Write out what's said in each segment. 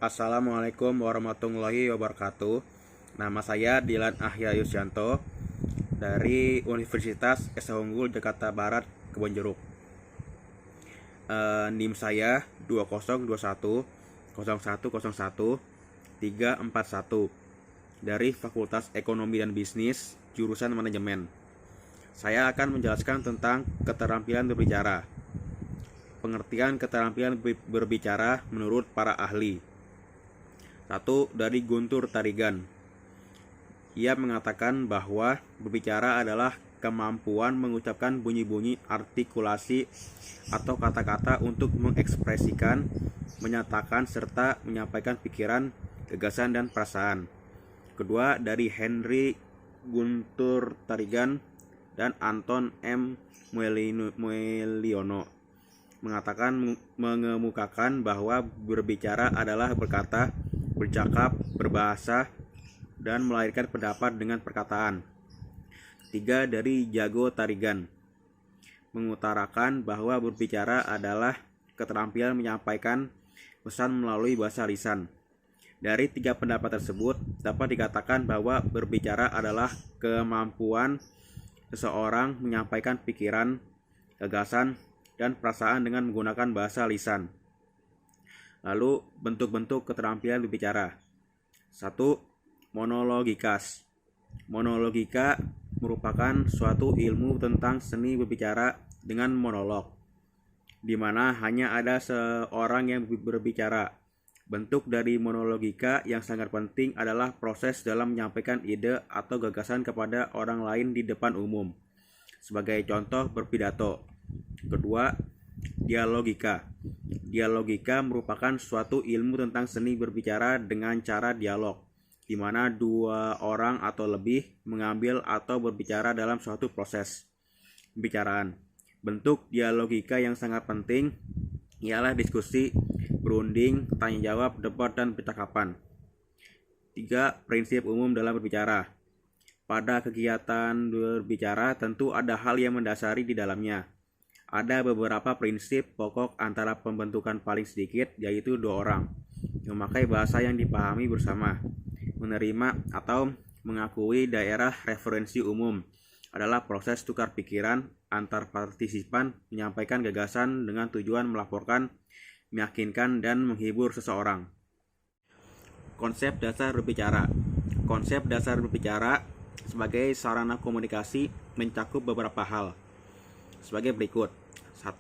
Assalamualaikum warahmatullahi wabarakatuh. Nama saya Dilan Ahya Yusyanto dari Universitas Esa Unggul Jakarta Barat, Kebonjeruk. NIM saya 2021 0101 341 dari Fakultas Ekonomi dan Bisnis, jurusan Manajemen. Saya akan menjelaskan tentang keterampilan berbicara. Pengertian keterampilan berbicara menurut para ahli. 1. Dari Guntur Tarigan. Ia mengatakan bahwa berbicara adalah kemampuan mengucapkan bunyi-bunyi artikulasi atau kata-kata untuk mengekspresikan, menyatakan, serta menyampaikan pikiran, gagasan, dan perasaan. Kedua, dari Henry Guntur Tarigan dan Anton M. Mueliono mengatakan mengemukakan bahwa berbicara adalah berkata, bercakap, berbahasa, dan melahirkan pendapat dengan perkataan. 3. Dari Jago Tarigan mengutarakan bahwa berbicara adalah keterampilan menyampaikan pesan melalui bahasa lisan. Dari 3 pendapat tersebut dapat dikatakan bahwa berbicara adalah kemampuan seseorang menyampaikan pikiran, gagasan, dan perasaan dengan menggunakan bahasa lisan. Lalu, bentuk-bentuk keterampilan berbicara. 1. Monologikas. Monologika merupakan suatu ilmu tentang seni berbicara dengan monolog, di mana hanya ada seorang yang berbicara. Bentuk dari monologika yang sangat penting adalah proses dalam menyampaikan ide atau gagasan kepada orang lain di depan umum. Sebagai contoh, berpidato. Kedua, dialogika. Dialogika merupakan suatu ilmu tentang seni berbicara dengan cara dialog, di mana dua orang atau lebih mengambil atau berbicara dalam suatu proses pembicaraan. Bentuk dialogika yang sangat penting ialah diskusi, berunding, tanya jawab, debat, dan percakapan. 3. Prinsip umum dalam berbicara. Pada kegiatan berbicara tentu ada hal yang mendasari di dalamnya. Ada beberapa prinsip pokok antara pembentukan paling sedikit, yaitu 2 orang, memakai bahasa yang dipahami bersama, menerima atau mengakui daerah referensi umum, adalah proses tukar pikiran antar partisipan, menyampaikan gagasan dengan tujuan melaporkan, meyakinkan, dan menghibur seseorang. Konsep dasar berbicara. Konsep dasar berbicara sebagai sarana komunikasi mencakup beberapa hal sebagai berikut. 1.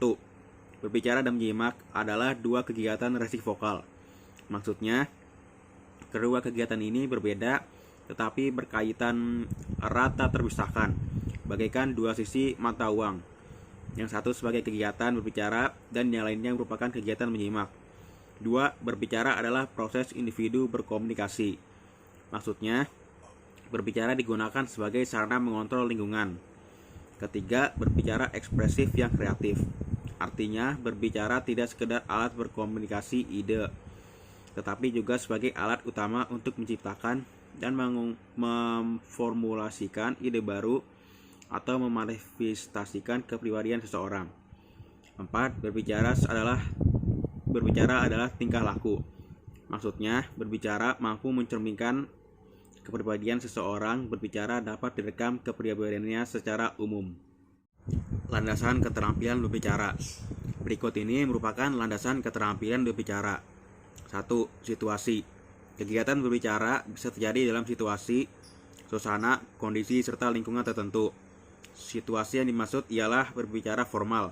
Berbicara dan menyimak adalah 2 kegiatan resivokal. Maksudnya, kedua kegiatan ini berbeda tetapi berkaitan erat tak terpisahkan, bagaikan 2 sisi mata uang. Yang satu sebagai kegiatan berbicara dan yang lainnya merupakan kegiatan menyimak. 2. Berbicara adalah proses individu berkomunikasi. Maksudnya, berbicara digunakan sebagai sarana mengontrol lingkungan. Ketiga, berbicara ekspresif yang kreatif. Artinya, berbicara tidak sekedar alat berkomunikasi ide, tetapi juga sebagai alat utama untuk menciptakan dan memformulasikan ide baru atau memanifestasikan kepribadian seseorang. 4. Berbicara adalah tingkah laku. Maksudnya, berbicara mampu mencerminkan kepribadian seseorang. Berbicara dapat direkam kepribadiannya secara umum. Landasan keterampilan berbicara. Berikut ini merupakan landasan keterampilan berbicara. 1. Situasi. Kegiatan berbicara bisa terjadi dalam situasi, suasana, kondisi, serta lingkungan tertentu. Situasi yang dimaksud ialah berbicara formal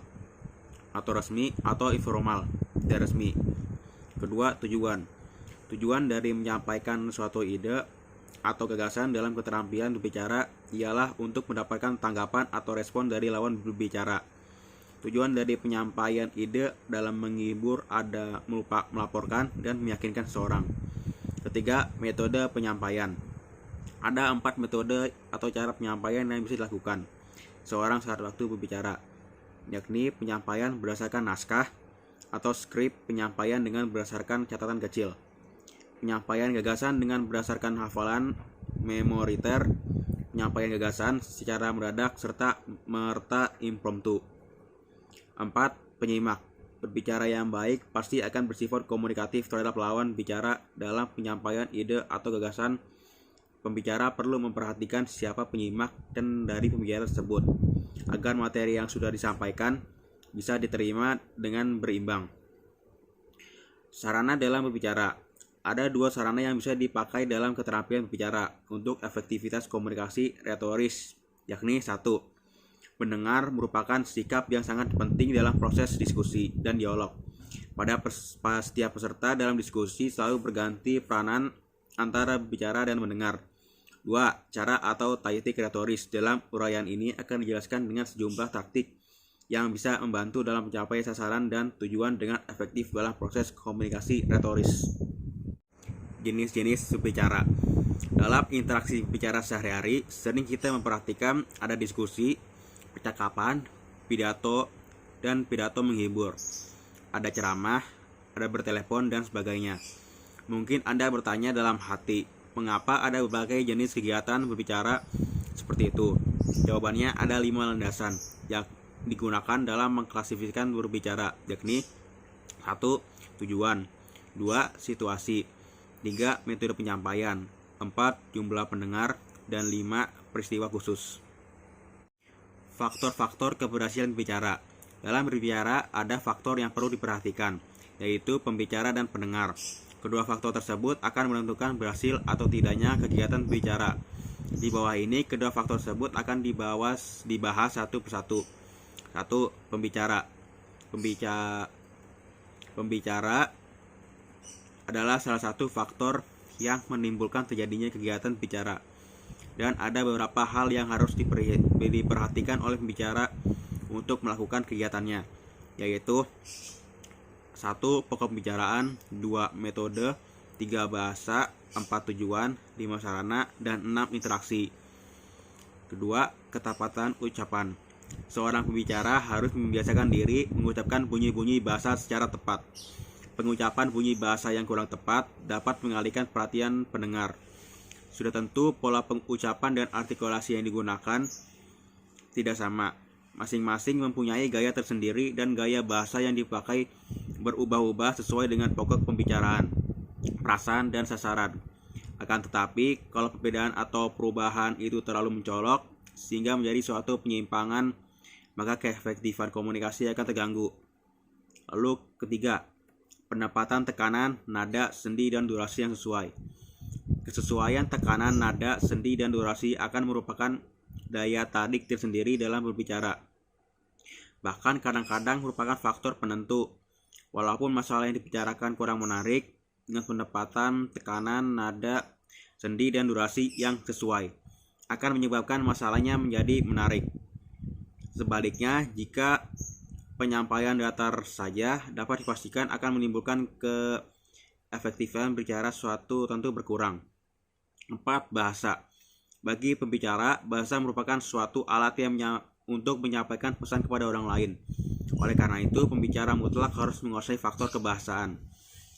atau resmi atau informal, tidak resmi. Kedua, tujuan. Tujuan dari menyampaikan suatu ide atau gagasan dalam keterampilan berbicara ialah untuk mendapatkan tanggapan atau respon dari lawan berbicara. Tujuan dari penyampaian ide dalam menghibur ada melaporkan dan meyakinkan seseorang. Ketiga, metode penyampaian. Ada 4 metode atau cara penyampaian yang bisa dilakukan seorang saat waktu berbicara, yakni penyampaian berdasarkan naskah atau skrip, penyampaian dengan berdasarkan catatan kecil, penyampaian gagasan dengan berdasarkan hafalan memoriter, penyampaian gagasan secara mendadak, serta merta impromptu. 4. Penyimak. Berbicara yang baik pasti akan bersifat komunikatif terhadap lawan bicara dalam penyampaian ide atau gagasan. Pembicara perlu memperhatikan siapa penyimak dan dari pembicara tersebut, agar materi yang sudah disampaikan bisa diterima dengan berimbang. Sarana dalam berbicara. Ada dua sarana yang bisa dipakai dalam keterampilan berbicara untuk efektivitas komunikasi retoris, yakni 1. Mendengar merupakan sikap yang sangat penting dalam proses diskusi dan dialog. Pada setiap peserta dalam diskusi selalu berganti peranan antara bicara dan mendengar. 2. Cara atau taktik retoris. Dalam uraian ini akan dijelaskan dengan sejumlah taktik yang bisa membantu dalam mencapai sasaran dan tujuan dengan efektif dalam proses komunikasi retoris. Jenis-jenis berbicara. Dalam interaksi bicara sehari-hari, sering kita memperhatikan ada diskusi, percakapan, pidato, dan pidato menghibur. Ada ceramah, ada bertelepon, dan sebagainya. Mungkin Anda bertanya dalam hati, mengapa ada berbagai jenis kegiatan berbicara seperti itu? Jawabannya ada 5 landasan yang digunakan dalam mengklasifikasikan berbicara, yakni 1. Tujuan, 2. Situasi, 3. Metode penyampaian, 4. Jumlah pendengar, dan 5. Peristiwa khusus. Faktor-faktor keberhasilan berbicara. Dalam berbicara ada faktor yang perlu diperhatikan, yaitu pembicara dan pendengar. Kedua faktor tersebut akan menentukan berhasil atau tidaknya kegiatan berbicara. Di bawah ini kedua faktor tersebut akan dibahas satu persatu. 1. Pembicara. Pembicara adalah salah satu faktor yang menimbulkan terjadinya kegiatan bicara. Dan ada beberapa hal yang harus diperhatikan oleh pembicara untuk melakukan kegiatannya, yaitu 1. Pokok pembicaraan, 2. Metode, 3. Bahasa, 4. Tujuan, 5. Sarana, dan 6. Interaksi. Kedua, ketepatan ucapan. Seorang pembicara harus membiasakan diri mengucapkan bunyi-bunyi bahasa secara tepat. Pengucapan bunyi bahasa yang kurang tepat dapat mengalihkan perhatian pendengar. Sudah tentu pola pengucapan dan artikulasi yang digunakan tidak sama. Masing-masing mempunyai gaya tersendiri dan gaya bahasa yang dipakai berubah-ubah sesuai dengan pokok pembicaraan, perasaan, dan sasaran. Akan tetapi, kalau perbedaan atau perubahan itu terlalu mencolok sehingga menjadi suatu penyimpangan, maka keefektifan komunikasi akan terganggu. Lalu ketiga, penempatan tekanan, nada, sendi, dan durasi yang sesuai. Kesesuaian tekanan, nada, sendi, dan durasi akan merupakan daya tarik tersendiri dalam berbicara. Bahkan kadang-kadang merupakan faktor penentu. Walaupun masalah yang dibicarakan kurang menarik, dengan penempatan tekanan, nada, sendi, dan durasi yang sesuai akan menyebabkan masalahnya menjadi menarik. Sebaliknya, jika penyampaian datar saja dapat dipastikan akan menimbulkan keefektifan berbicara suatu tentu berkurang. 4. Bahasa. Bagi pembicara, bahasa merupakan suatu alat yang untuk menyampaikan pesan kepada orang lain. Oleh karena itu, pembicara mutlak harus menguasai faktor kebahasaan.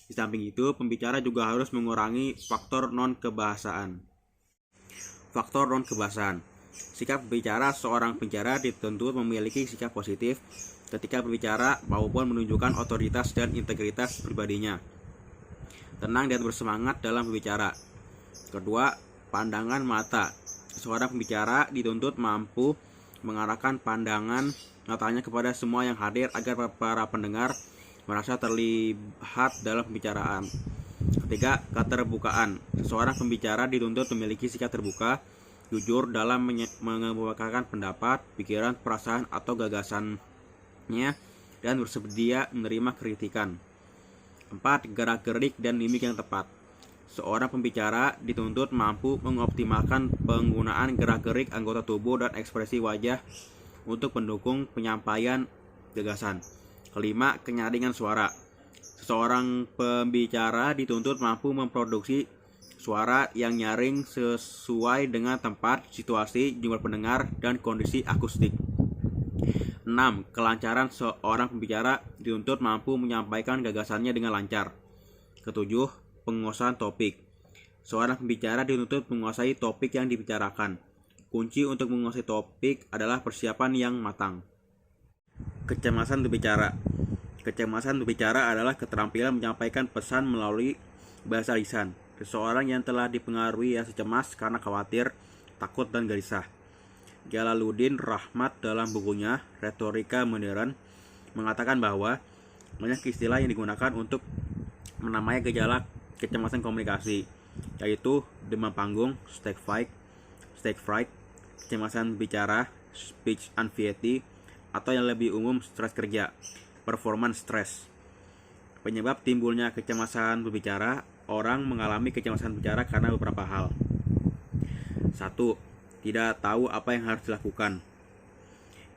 Di samping itu, pembicara juga harus mengurangi faktor non-kebahasaan. Faktor non-kebahasaan. Sikap berbicara seorang pembicara dituntut memiliki sikap positif ketika berbicara maupun menunjukkan otoritas dan integritas pribadinya. Tenang dan bersemangat dalam berbicara. Kedua, pandangan mata. Seorang pembicara dituntut mampu mengarahkan pandangan matanya kepada semua yang hadir agar para pendengar merasa terlibat dalam pembicaraan. Ketiga, keterbukaan. Seorang pembicara dituntut memiliki sikap terbuka, jujur dalam mengemukakan pendapat, pikiran, perasaan, atau gagasannya, dan bersedia menerima kritikan. 4. Gerak-gerik dan mimik yang tepat. Seorang pembicara dituntut mampu mengoptimalkan penggunaan gerak-gerik anggota tubuh dan ekspresi wajah untuk mendukung penyampaian gagasan. Kelima, kenyaringan suara. Seorang pembicara dituntut mampu memproduksi suara yang nyaring sesuai dengan tempat, situasi, jumlah pendengar, dan kondisi akustik. 6. Kelancaran. Seorang pembicara dituntut mampu menyampaikan gagasannya dengan lancar. Ketujuh, penguasaan topik. Seorang pembicara dituntut menguasai topik yang dibicarakan. Kunci untuk menguasai topik adalah persiapan yang matang. Kecemasan berbicara. Kecemasan berbicara adalah keterampilan menyampaikan pesan melalui bahasa lisan. Seseorang yang telah dipengaruhi rasa cemas karena khawatir, takut, dan gelisah. Jalaluddin Rahmat dalam bukunya Retorika Modern mengatakan bahwa banyak istilah yang digunakan untuk menamai gejala kecemasan komunikasi, yaitu demam panggung, stage fright, kecemasan bicara, speech anxiety, atau yang lebih umum stres kerja, performance stress. Penyebab timbulnya kecemasan berbicara, orang mengalami kecemasan bicara karena beberapa hal. 1. Tidak tahu apa yang harus dilakukan.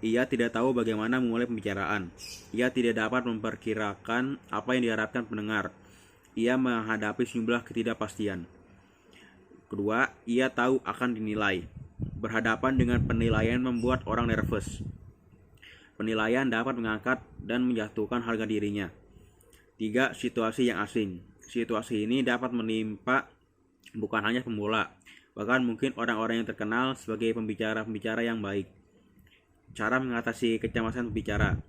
Ia tidak tahu bagaimana memulai pembicaraan. Ia tidak dapat memperkirakan apa yang diharapkan pendengar. Ia menghadapi sejumlah ketidakpastian. Kedua, ia tahu akan dinilai. Berhadapan dengan penilaian membuat orang nervous. Penilaian dapat mengangkat dan menjatuhkan harga dirinya. 3. Situasi yang asing. Situasi ini dapat menimpa bukan hanya pemula, bahkan mungkin orang-orang yang terkenal sebagai pembicara-pembicara yang baik. Cara mengatasi kecemasan berbicara.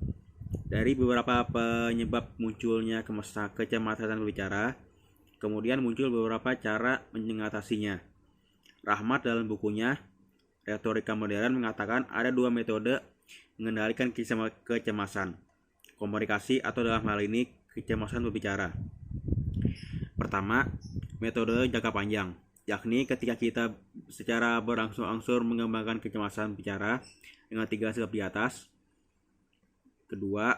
Dari beberapa penyebab munculnya kecemasan berbicara, kemudian muncul beberapa cara mengatasinya. Rahmat dalam bukunya Retorika Modern mengatakan ada 2 metode mengendalikan kecemasan komunikasi atau dalam hal ini kecemasan berbicara. Pertama, metode jangka panjang, yakni ketika kita secara berangsur-angsur mengembangkan kecemasan bicara dengan 3 step di atas. Kedua,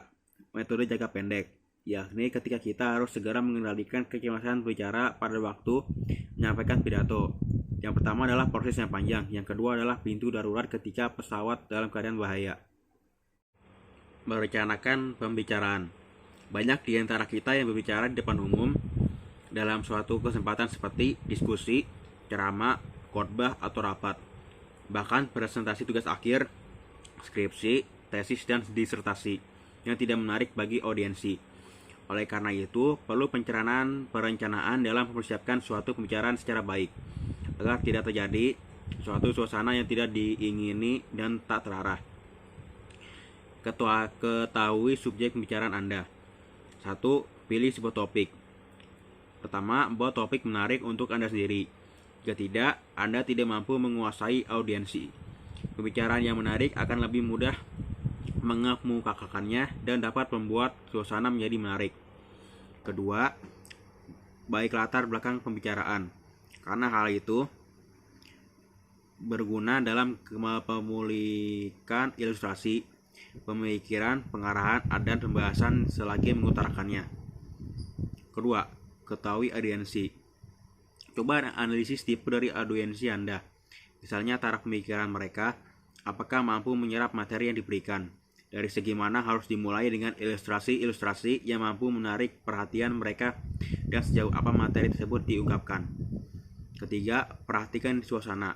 metode jangka pendek, yakni ketika kita harus segera mengendalikan kecemasan bicara pada waktu menyampaikan pidato. Yang pertama adalah proses yang panjang, yang kedua adalah pintu darurat ketika pesawat dalam keadaan bahaya. Merencanakan pembicaraan. Banyak di antara kita yang berbicara di depan umum dalam suatu kesempatan seperti diskusi, ceramah, khotbah, atau rapat. Bahkan presentasi tugas akhir, skripsi, tesis, dan disertasi yang tidak menarik bagi audiensi. Oleh karena itu, perlu perencanaan dalam mempersiapkan suatu pembicaraan secara baik, agar tidak terjadi suatu suasana yang tidak diingini dan tak terarah. Ketahui subjek pembicaraan Anda. 1. Pilih sebuah topik. Pertama, buat topik menarik untuk Anda sendiri. Jika tidak, Anda tidak mampu menguasai audiensi. Pembicaraan yang menarik akan lebih mudah mengemukakannya dan dapat membuat suasana menjadi menarik. Kedua, baik latar belakang pembicaraan, karena hal itu berguna dalam memulihkan ilustrasi, pemikiran, pengarahan, dan pembahasan selagi mengutarakannya. Kedua, ketahui audiensi. Coba analisis tipe dari audiensi Anda. Misalnya taraf pemikiran mereka, apakah mampu menyerap materi yang diberikan. Dari segi mana harus dimulai dengan ilustrasi-ilustrasi yang mampu menarik perhatian mereka dan sejauh apa materi tersebut diungkapkan. Ketiga, perhatikan suasana.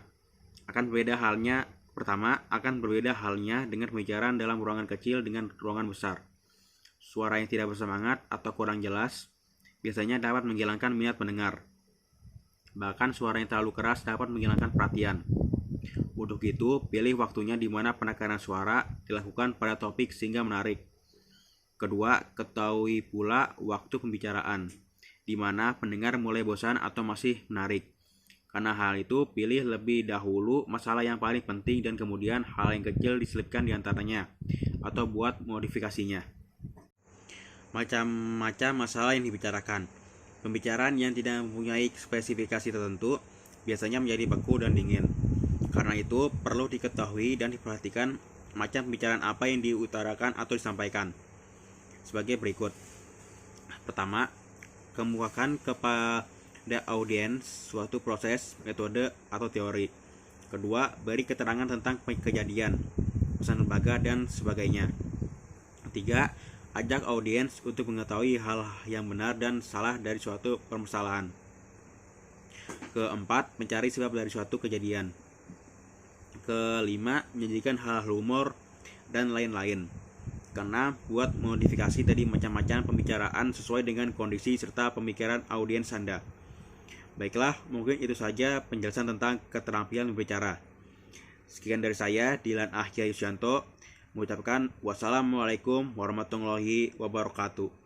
Pertama, akan berbeda halnya dengan pembicaraan dalam ruangan kecil dengan ruangan besar. Suara yang tidak bersemangat atau kurang jelas biasanya dapat menghilangkan minat pendengar. Bahkan suara yang terlalu keras dapat menghilangkan perhatian. Untuk itu, pilih waktunya di mana penekanan suara dilakukan pada topik sehingga menarik. Kedua, ketahui pula waktu pembicaraan, di mana pendengar mulai bosan atau masih menarik. Karena hal itu, pilih lebih dahulu masalah yang paling penting dan kemudian hal yang kecil diselipkan di antaranya, atau buat modifikasinya. Macam-macam masalah yang dibicarakan. Pembicaraan yang tidak mempunyai spesifikasi tertentu biasanya menjadi beku dan dingin. Karena itu, perlu diketahui dan diperhatikan macam pembicaraan apa yang diutarakan atau disampaikan. Sebagai berikut. Pertama, kemukakan kepada audiens suatu proses, metode, atau teori. Kedua, beri keterangan tentang kejadian, pesan lembaga, dan sebagainya. Ketiga, ajak audiens untuk mengetahui hal yang benar dan salah dari suatu permasalahan. Keempat, mencari sebab dari suatu kejadian. Kelima, menyajikan hal humor dan lain-lain. Keenam, buat modifikasi dari macam-macam pembicaraan sesuai dengan kondisi serta pemikiran audiens Anda. Baiklah, mungkin itu saja penjelasan tentang keterampilan berbicara. Sekian dari saya, Dilan Ahya Yusyanto. mengucapkan wassalamualaikum warahmatullahi wabarakatuh.